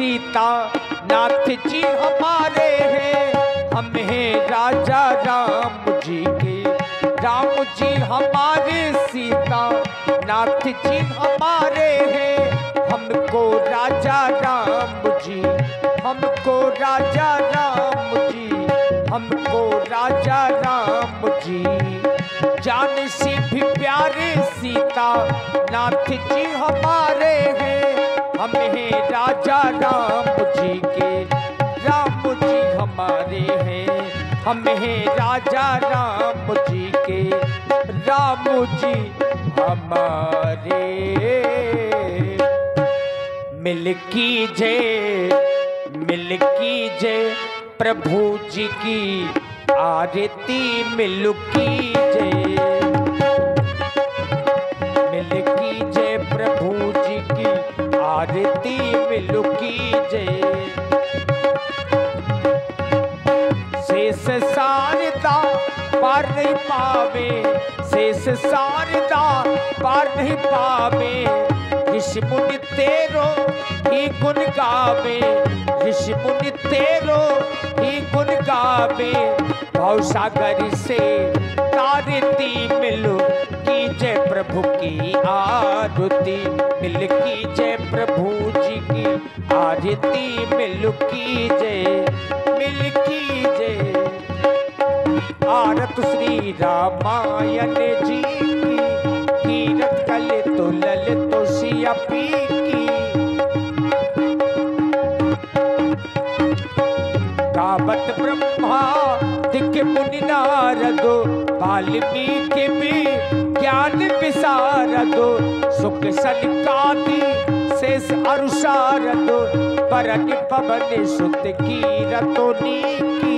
सीता नाथ जी हमारे हैं, हम हैं राजा राम जी के। राम जी हमारे सीता नाथ जी हमारे हैं, हमको राजा राम जी, हमको राजा राम जी, हमको राजा राम जी। जान से भी प्यारे सीता नाथ जी हमारे हैं, हम हैं राजा राम जी के। राम जी हमारे हैं, हम हैं राजा राम जी के। राम जी हमारे मिल कीजिए, मिल कीजिए प्रभु जी की आरती मिल कीजिए, मिल कीजिए प्रभु जी की आरती मिल कीजिए। शेष शारदा पार नहीं पावे, शेष शारदा पार नहीं पावे। ऋषि मुनि तेरो ही गुण गावे, ऋषि मुनि तेरो ही गुण गावे। भव सागर से तारती मिलो कीजिए प्रभु की आरती, मिल कीजिए प्रभु जी की आरती मिल कीजिए, मिल कीजिए। आरत श्री रामायण जी की, कीरत कलित ललित सिया पी की। गावत ब्रह्मा दिख मुनि नारदो, वाल्मीकि भी ज्ञान विशारदो। सुख सनकादि शेष अरुषारदो, परन पवन सुत कीरतो नीकी।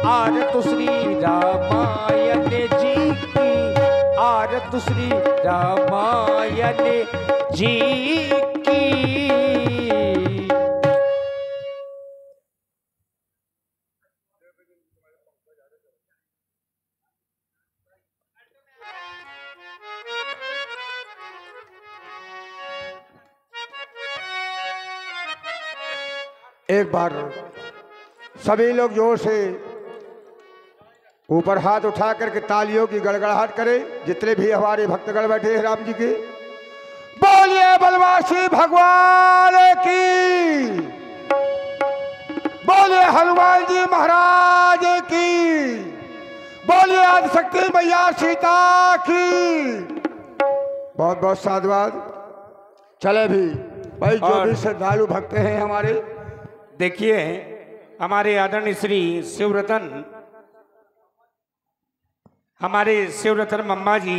आरत श्री रामायण जी की, आरत श्री रामायण जी की। एक बार सभी लोग जोर से ऊपर हाथ उठा करके तालियों की गड़गड़ाहट करें, जितने भी हमारे भक्तगण बैठे हैं राम जी के। बोलिए बलवासी भगवान की, बोलिए हनुमान जी महाराज की, बोलिए आदिशक्ति मैया सीता की। बहुत बहुत साधुवाद। चले भी भाई, जो भी श्रद्धालु भक्त हैं हमारे, देखिए हमारे आदरणीय श्री शिवरतन, हमारे शिवरतन मम्मा जी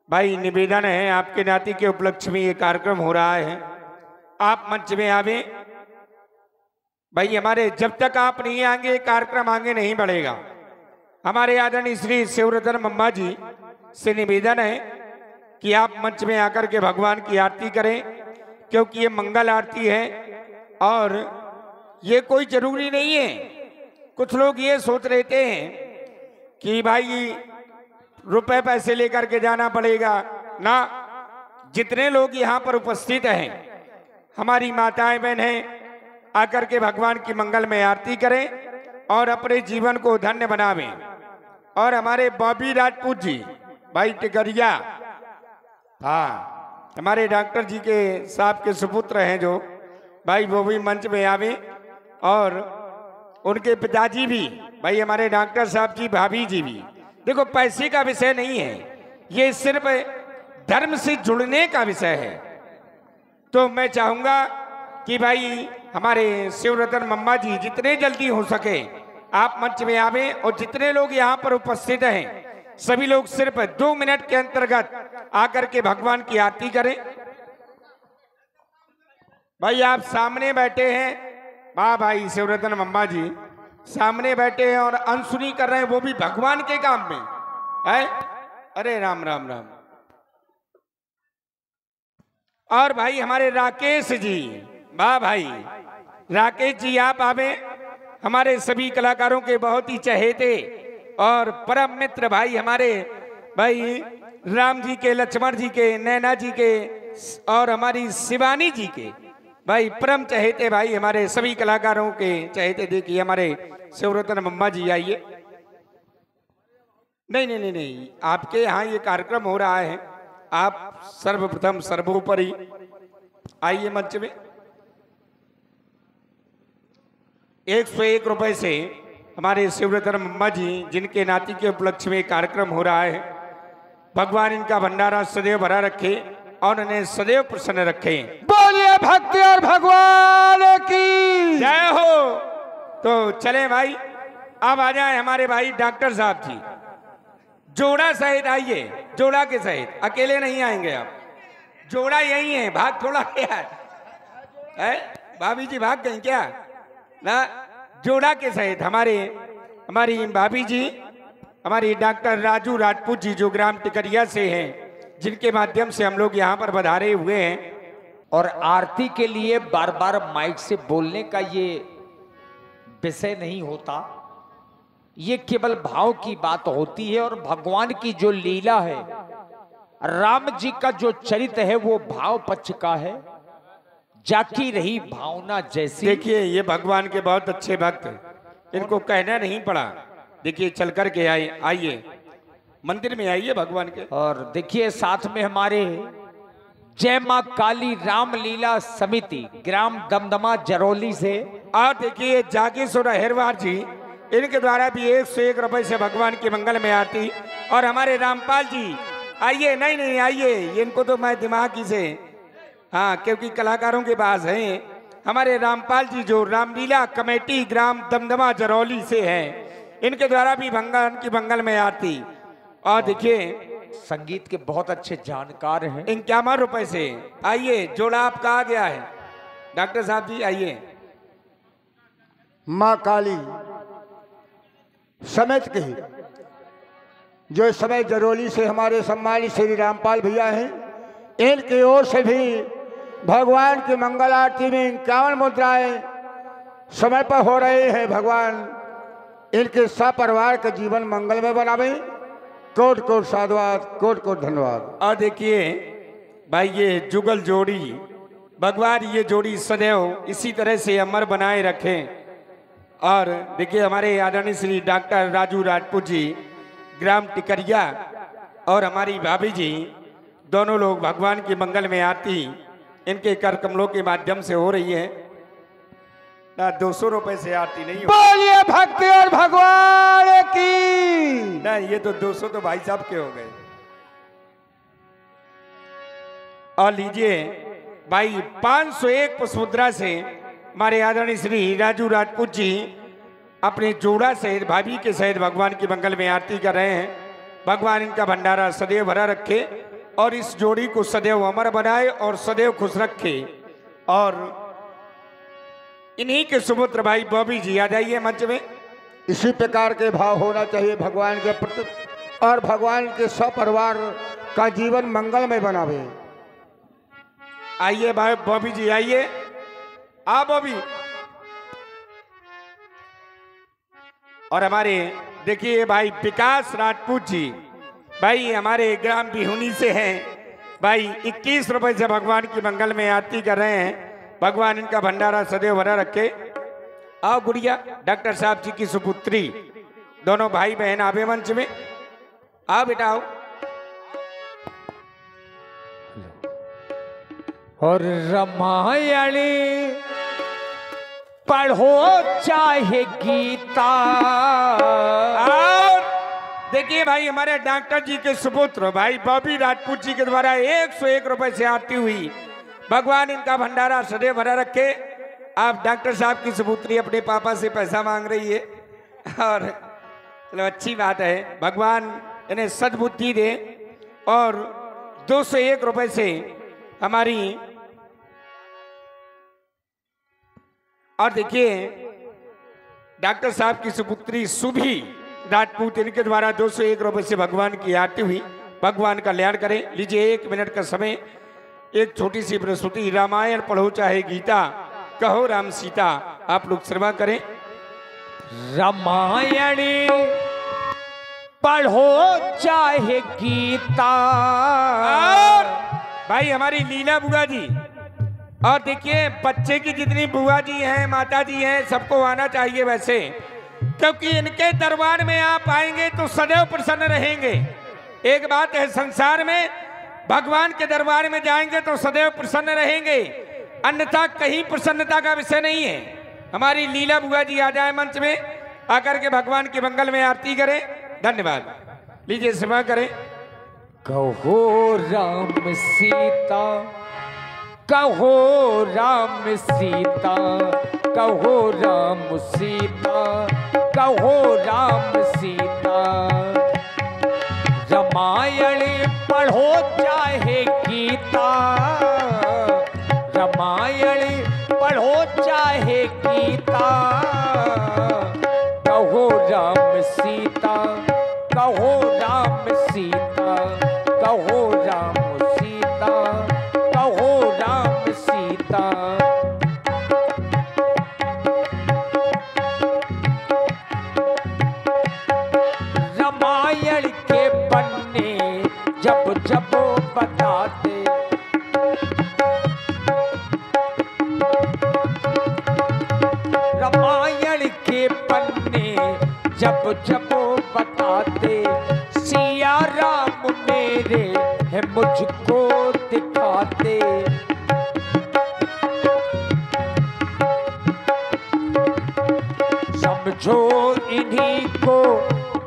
भाई, निवेदन है आपके नाती के उपलक्ष्य में ये कार्यक्रम हो रहा है, आप मंच में आवे भाई। हमारे जब तक आप नहीं आएंगे कार्यक्रम आगे नहीं बढ़ेगा। हमारे आदरणीय श्री शिवरतन मम्मा जी से निवेदन है कि आप मंच में आकर के भगवान की आरती करें, क्योंकि ये मंगल आरती है और ये कोई जरूरी नहीं है। कुछ लोग ये सोच रहते हैं कि भाई रुपए पैसे लेकर के जाना पड़ेगा ना। जितने लोग यहाँ पर उपस्थित हैं, हमारी माताएं बहनें, आकर के भगवान की मंगल में आरती करें और अपने जीवन को धन्य बनावें। और हमारे बॉबी राजपूत जी भाई टिकरिया, हाँ हमारे डॉक्टर जी के साहब के सुपुत्र हैं जो भाई, वो भी मंच में आवे। और उनके पिताजी भी भाई, हमारे डॉक्टर साहब जी, भाभी जी भी। देखो पैसे का विषय नहीं है, ये सिर्फ धर्म से जुड़ने का विषय है। तो मैं चाहूंगा कि भाई हमारे शिवरतन मम्मा जी जितने जल्दी हो सके आप मंच में आवे, और जितने लोग यहाँ पर उपस्थित हैं सभी लोग सिर्फ 2 मिनट के अंतर्गत आकर के भगवान की आरती करें। भाई आप सामने बैठे हैं, वाह भाई शिवरतन मम्मा जी सामने बैठे हैं और अनसुनी कर रहे हैं, वो भी भगवान के काम में है। अरे राम राम राम। और भाई हमारे राकेश जी, वाह भाई राकेश जी आप आवे, हमारे सभी कलाकारों के बहुत ही चहेते और परम मित्र भाई, हमारे भाई राम जी के, लक्ष्मण जी के, नैना जी के और हमारी शिवानी जी के भाई परम चहेते भाई हमारे सभी कलाकारों के चहेते, देखिए हमारे शिवरतन मम्मा जी आइए। नहीं नहीं नहीं नहीं, आपके यहाँ ये कार्यक्रम हो रहा है, आप सर्वप्रथम सर्वोपरि आइए मंच में। 101 रुपए से हमारे शिवरतन मम्मा जी, जिनके नाती के उपलक्ष्य में कार्यक्रम हो रहा है, भगवान इनका भंडारा सदैव भरा रखे और उन्हें सदैव प्रसन्न रखे। बोलिए भक्ति और भगवान की जय हो। तो चले भाई, अब आ जाए हमारे भाई डॉक्टर साहब जी, जोड़ा सहित आइए, जोड़ा के सहित, अकेले नहीं आएंगे आप, जोड़ा यही है, भाग थोड़ा क्या है, भाभी जी भाग गई क्या ना, जोड़ा के सहित हमारी भाभी जी, हमारी डॉक्टर राजू राजपूत जी, जो ग्राम टिकरिया से हैं, जिनके माध्यम से हम लोग यहाँ पर बधारे हुए हैं। और आरती के लिए बार बार माइक से बोलने का ये विषय नहीं होता, ये केवल भाव की बात होती है। और भगवान की जो लीला है, राम जी का जो चरित्र है, वो भाव पक्ष का है, जाकी रही भावना जैसी। देखिए ये भगवान के बहुत अच्छे भक्त, इनको कहना नहीं पड़ा, देखिए चल कर के आइए मंदिर में आइए भगवान के। और देखिए साथ में हमारे जय मां काली रामलीला समिति ग्राम दमदमा जरौली से, और देखिए जागेश्वर अहिरवार जी, इनके द्वारा भी 101 रुपए से भगवान की मंगल में आती। और हमारे रामपाल जी आइए, नहीं नहीं आइए, इनको तो मैं दिमागी से, हाँ क्योंकि कलाकारों के पास हैं, हमारे रामपाल जी जो रामलीला कमेटी ग्राम दमदमा जरौली से हैं, इनके द्वारा भी भगवान की मंगल में आती। और देखिए संगीत के बहुत अच्छे जानकार हैं। 51 रुपए से आइए, जोड़ा आपका आ गया है, डॉक्टर साहब जी आइए। माँ काली समेत के जो इस समय जरौली से हमारे सम्मानित श्री रामपाल भैया हैं, इनकी ओर से भी भगवान की मंगल आरती में 51 मुद्राएं समय पर हो रहे हैं। भगवान इनके सपरिवार का जीवन मंगल में बनावे। कोट कोट साधुवाद, कोट कोट धन्यवाद। और देखिए भाई ये जुगल जोड़ी, भगवान ये जोड़ी सदैव इसी तरह से अमर बनाए रखें। और देखिए हमारे आदरणीय श्री डॉक्टर राजू राजपूत जी ग्राम टिकरिया और हमारी भाभी जी, दोनों लोग भगवान की मंगल में आती इनके कर कमलों के माध्यम से हो रही है ना। 200 रुपए से आरती नहीं हो। बोलिए भक्ति और भगवान की। ना ये तो 200 तो भाई साहब के हो गए। और लीजिए भाई 501 पुष्पमुद्रा से हमारे आदरणीय श्री राजू राजपूत जी अपने जोड़ा सहित भाभी के सहित भगवान की मंगल में आरती कर रहे हैं। भगवान इनका भंडारा सदैव भरा रखे और इस जोड़ी को सदैव अमर बनाए और सदैव खुश रखे। और इन्हीं के सुपुत्र भाई बॉबी जी आ जाइए मंच में। इसी प्रकार के भाव होना चाहिए भगवान के प्रति, और भगवान के सपरिवार का जीवन मंगल में बनावे। आइए भाई बॉबी जी आइए, आ बॉबी। और हमारे देखिए भाई विकास राजपूत जी, भाई हमारे ग्राम बिहुनी से हैं भाई, 21 रुपए से भगवान की मंगल में आरती कर रहे हैं। भगवान इनका भंडारा सदैव भरा रखे। आओ गुड़िया, डॉक्टर साहब जी की सुपुत्री, दोनों भाई बहन आवे मंच में। आओ बेटा आओ। और रामायण पढ़ो चाहे गीता। और देखिए भाई हमारे डॉक्टर जी के सुपुत्र भाई बॉबी राजपूत जी के द्वारा 101 रुपए से आरती हुई। भगवान इनका भंडारा सदैव भरा रखे। आप डॉक्टर साहब की सुपुत्री अपने पापा से पैसा मांग रही है, और चलो अच्छी बात है, भगवान इन्हें सद्बुद्धि दे। और 201 रुपए से हमारी, और देखिए डॉक्टर साहब की सुपुत्री सुभी राजपूत, इनके द्वारा 201 रुपए से भगवान की आरती हुई। भगवान कल्याण करें। लीजिए 1 मिनट का समय, एक छोटी सी प्रस्तुति, रामायण पढ़ो चाहे गीता, कहो राम सीता, आप लोग श्रवण करें। रामायण पढ़ो चाहे गीता। और भाई हमारी लीला बुआ जी, और देखिए बच्चे की जितनी बुआ जी हैं, माता जी हैं, सबको आना चाहिए वैसे, क्योंकि इनके दरबार में आप आएंगे तो सदैव प्रसन्न रहेंगे। एक बात है, संसार में भगवान के दरबार में जाएंगे तो सदैव प्रसन्न रहेंगे, अन्यथा कहीं प्रसन्नता का विषय नहीं है। हमारी लीला बुआ जी आ जाए मंच में, आकर के भगवान के मंगल में आरती करें। धन्यवाद। लीजिए सेवा करें। कहो राम सीता, कहो राम सीता, कहो राम सीता, कहो राम सीता। रामायण पढ़ो चाहे गीता, रामायण पढ़ो चाहे गीता। कहो राम सीता, कहो राम सीता, कहो राम सीता, कहो राम सीता। रामायण के पन्ने जब जब बताते, रामायण के पन्ने जब जब बताते, सिया राम मेरे है मुझको दिखाते। समझो इन्हीं को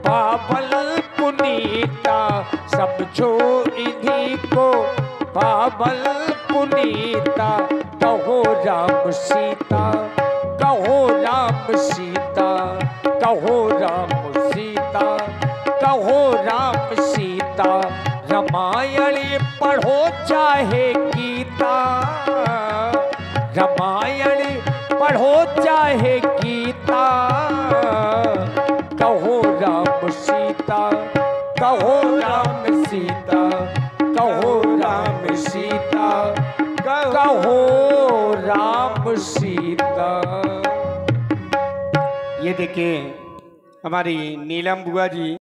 पावल पुनीता, समझो इन्हीं को पावल पुनीता। कहो राम सीता, कहो राम सीता, कहो राम सीता, कहो राम सीता। रामायण पढ़ो चाहे गीता, रामायण पढ़ो चाहे गीता। कहो राम सीता, कहो राम सीता, कहो राम सीता, कहो राम सीता। ये देखिए हमारी नीलम बुआ जी